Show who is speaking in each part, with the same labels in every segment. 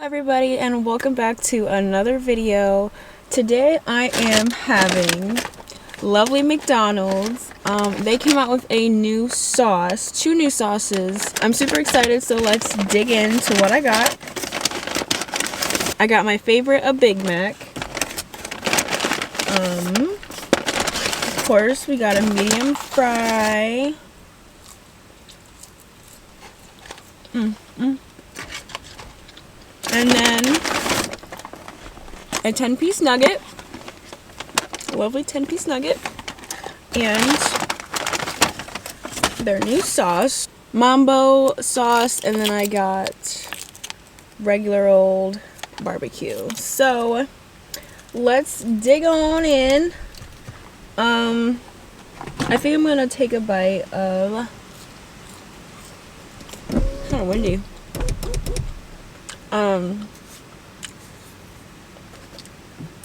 Speaker 1: Everybody, and welcome back to another video. Today I am having lovely McDonald's. They came out with a new sauce, 2 new sauces. I'm super excited, so let's dig into what I got. I got my favorite, a Big Mac. Of course, we got a medium fry. And then a 10-piece nugget, a lovely 10-piece nugget, and their new sauce, Mambo sauce, and then I got regular old barbecue. So let's dig on in. I think I'm gonna take a bite of. It's kind of windy. I'm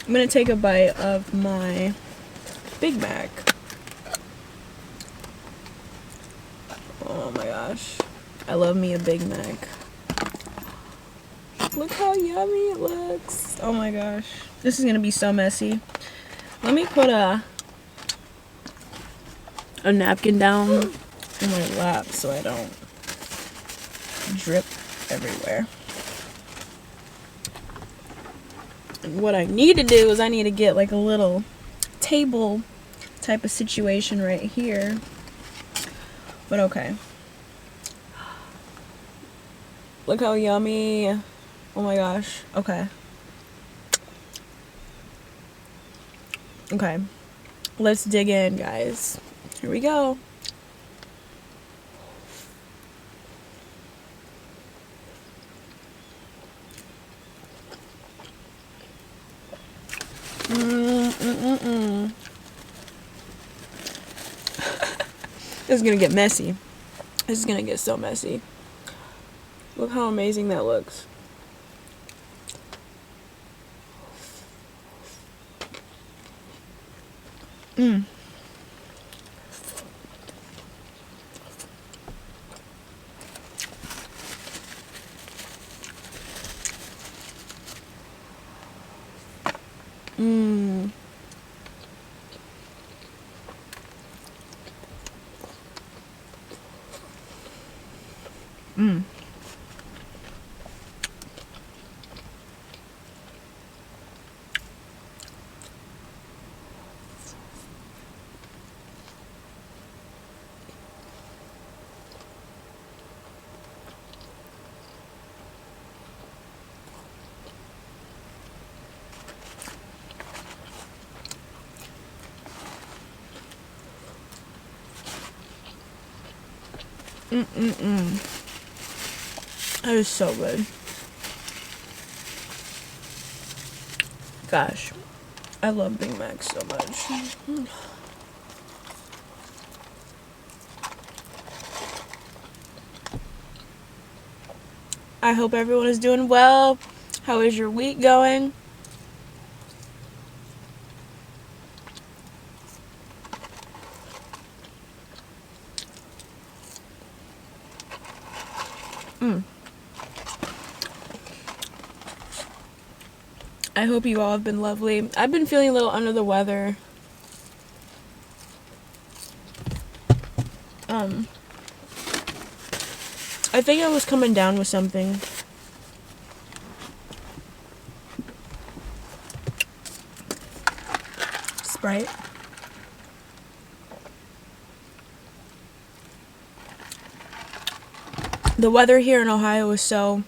Speaker 1: gonna take a bite of my Big Mac. Oh my gosh, I love me a Big Mac. Look how yummy it looks. Oh my gosh, this is gonna be so messy. Let me put a napkin down in my lap so I don't drip everywhere. And what I need to do is I need to get like a little table type of situation right here. But okay. Look how yummy. Oh my gosh. Okay. Okay. Let's dig in, guys. Here we go. This is gonna get messy. This is gonna get so messy. Look how amazing that looks. That is so good. Gosh, I love Big Mac so much. I hope everyone is doing well. How is your week going? I hope you all have been lovely. I've been feeling a little under the weather. I think I was coming down with something. Sprite. The weather here in Ohio is so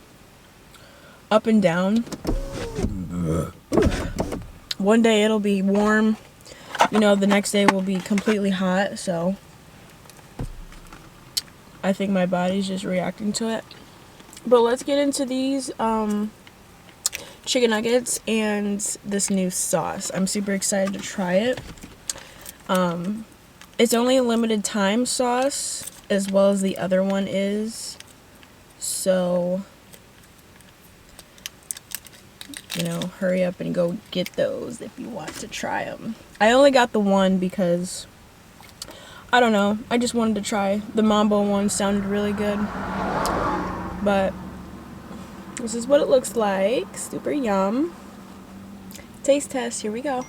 Speaker 1: up and down. One day it'll be warm, you know, the next day will be completely hot, so I think my body's just reacting to it. But let's get into these chicken nuggets and this new sauce. I'm super excited to try it. It's only a limited time sauce, as well as the other one is, so you know, hurry up and go get those if you want to try them. I only got the one because, I don't know, I just wanted to try. The Mambo one sounded really good. But This is what it looks like. Super yum. Taste test. Here we go.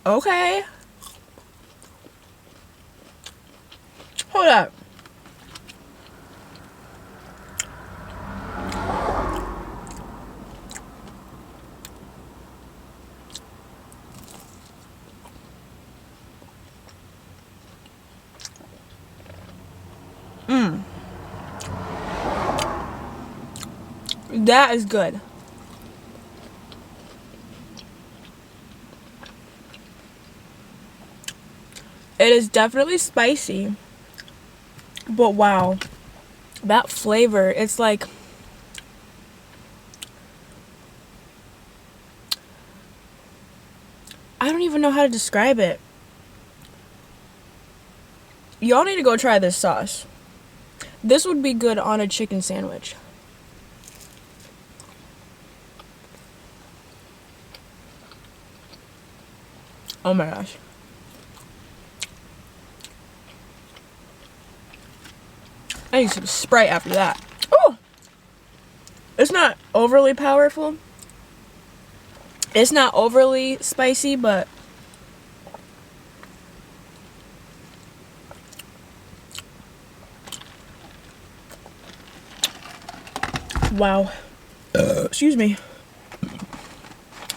Speaker 1: Okay. Hold up. That is good. It is definitely spicy. But wow. That flavor, it's like I don't even know how to describe it. Y'all need to go try this sauce. This would be good on a chicken sandwich. Oh my gosh. I need some Sprite after that. Oh! It's not overly powerful. It's not overly spicy, but wow. Excuse me.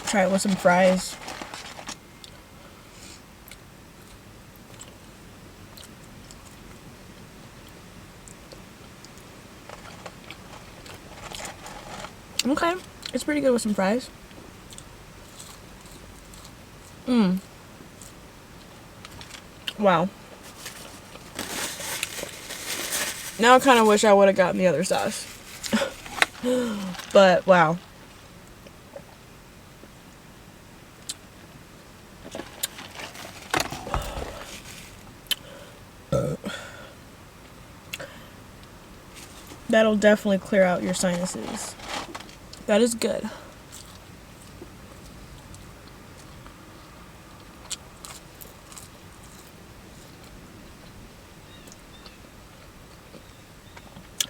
Speaker 1: Try it with some fries. Okay, it's pretty good with some fries. Wow. Now I kind of wish I would have gotten the other sauce. But wow. That'll definitely clear out your sinuses. That is good.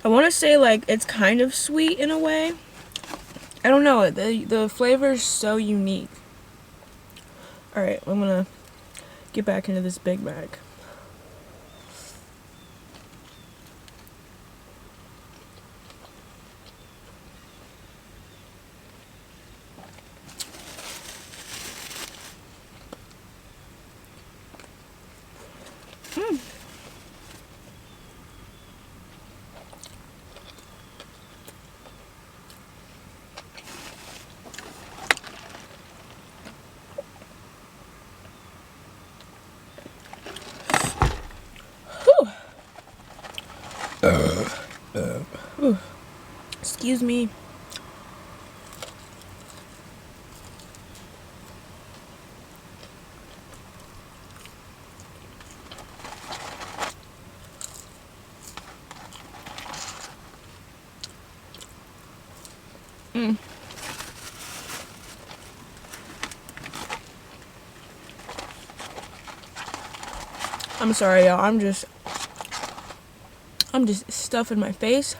Speaker 1: I want to say like it's kind of sweet in a way. I don't know, the flavor is so unique. Alright, I'm gonna get back into this Big Mac. Excuse me. I'm sorry, y'all. I'm just stuffing my face.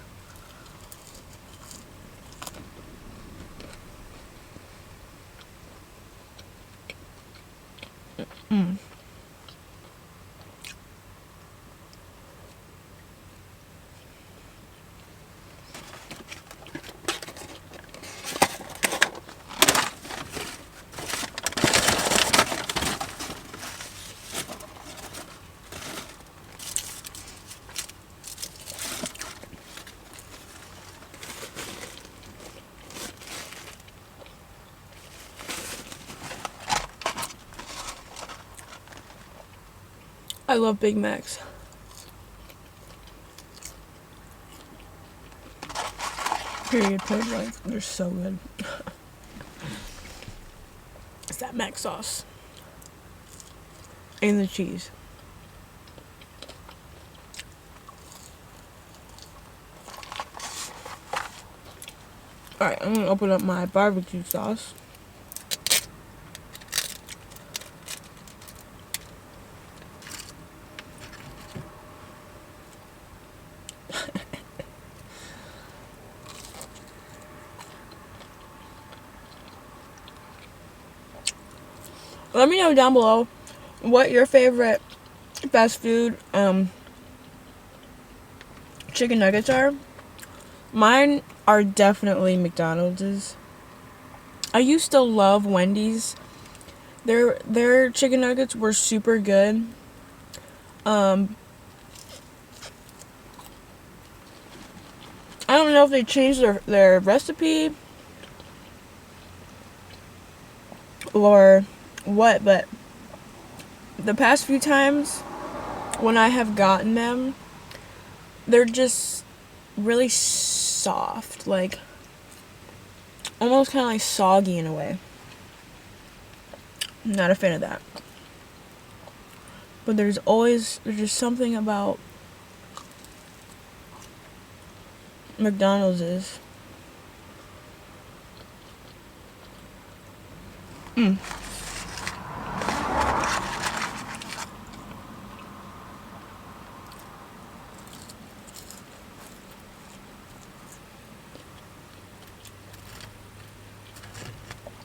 Speaker 1: I love Big Macs. Period. Point blank. They're so good. It's that mac sauce. And the cheese. Alright, I'm gonna open up my barbecue sauce. Let me know down below what your favorite fast food chicken nuggets are. Mine are definitely McDonald's. I used to love Wendy's. Their chicken nuggets were super good. I don't know if they changed their recipe or what, but the past few times when I have gotten them, they're just really soft, like almost kind of like soggy in a way. I'm not a fan of that. But there's just something about McDonald's.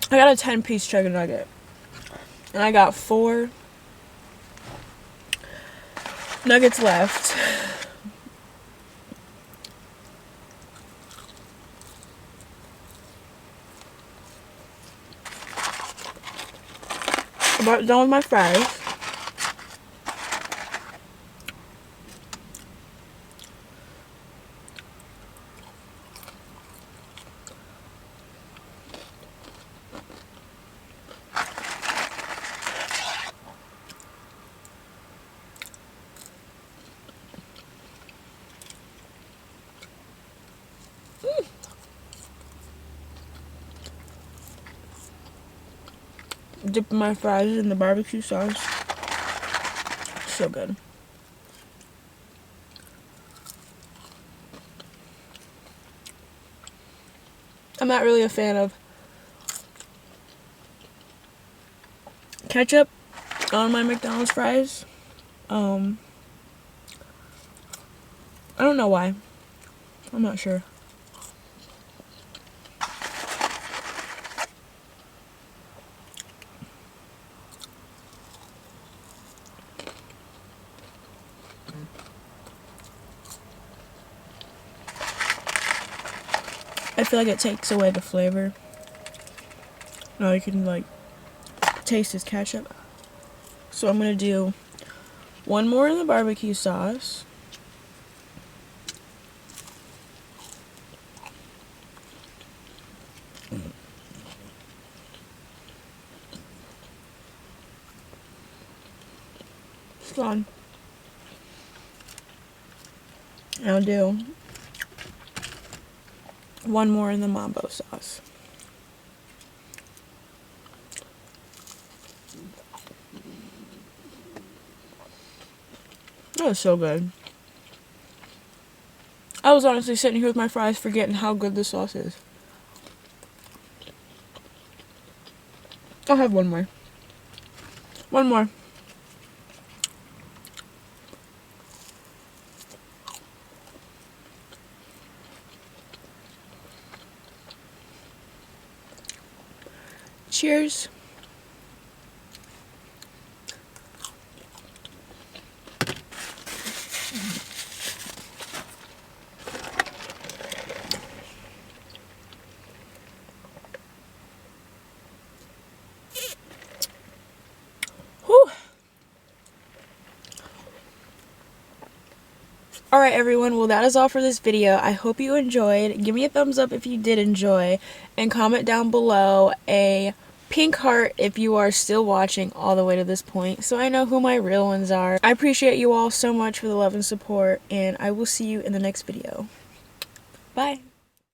Speaker 1: I got a 10-piece chicken nugget. And I got 4 nuggets left. About done with my fries. Dip my fries in the barbecue sauce. So good. I'm not really a fan of ketchup on my McDonald's fries. I don't know why. I'm not sure. I feel like it takes away the flavor. Now you can like taste this ketchup. So I'm gonna do one more in the barbecue sauce. It's gone. I'll do one more in the Mambo sauce. That was so good. I was honestly sitting here with my fries forgetting how good this sauce is. I'll have one more. One more. Cheers. Whew. Alright everyone, well that is all for this video. I hope you enjoyed. Give me a thumbs up if you did enjoy, and comment down below a pink heart if you are still watching all the way to this point, so I know who my real ones are. I appreciate you all so much for the love and support, and I will see you in the next video. Bye!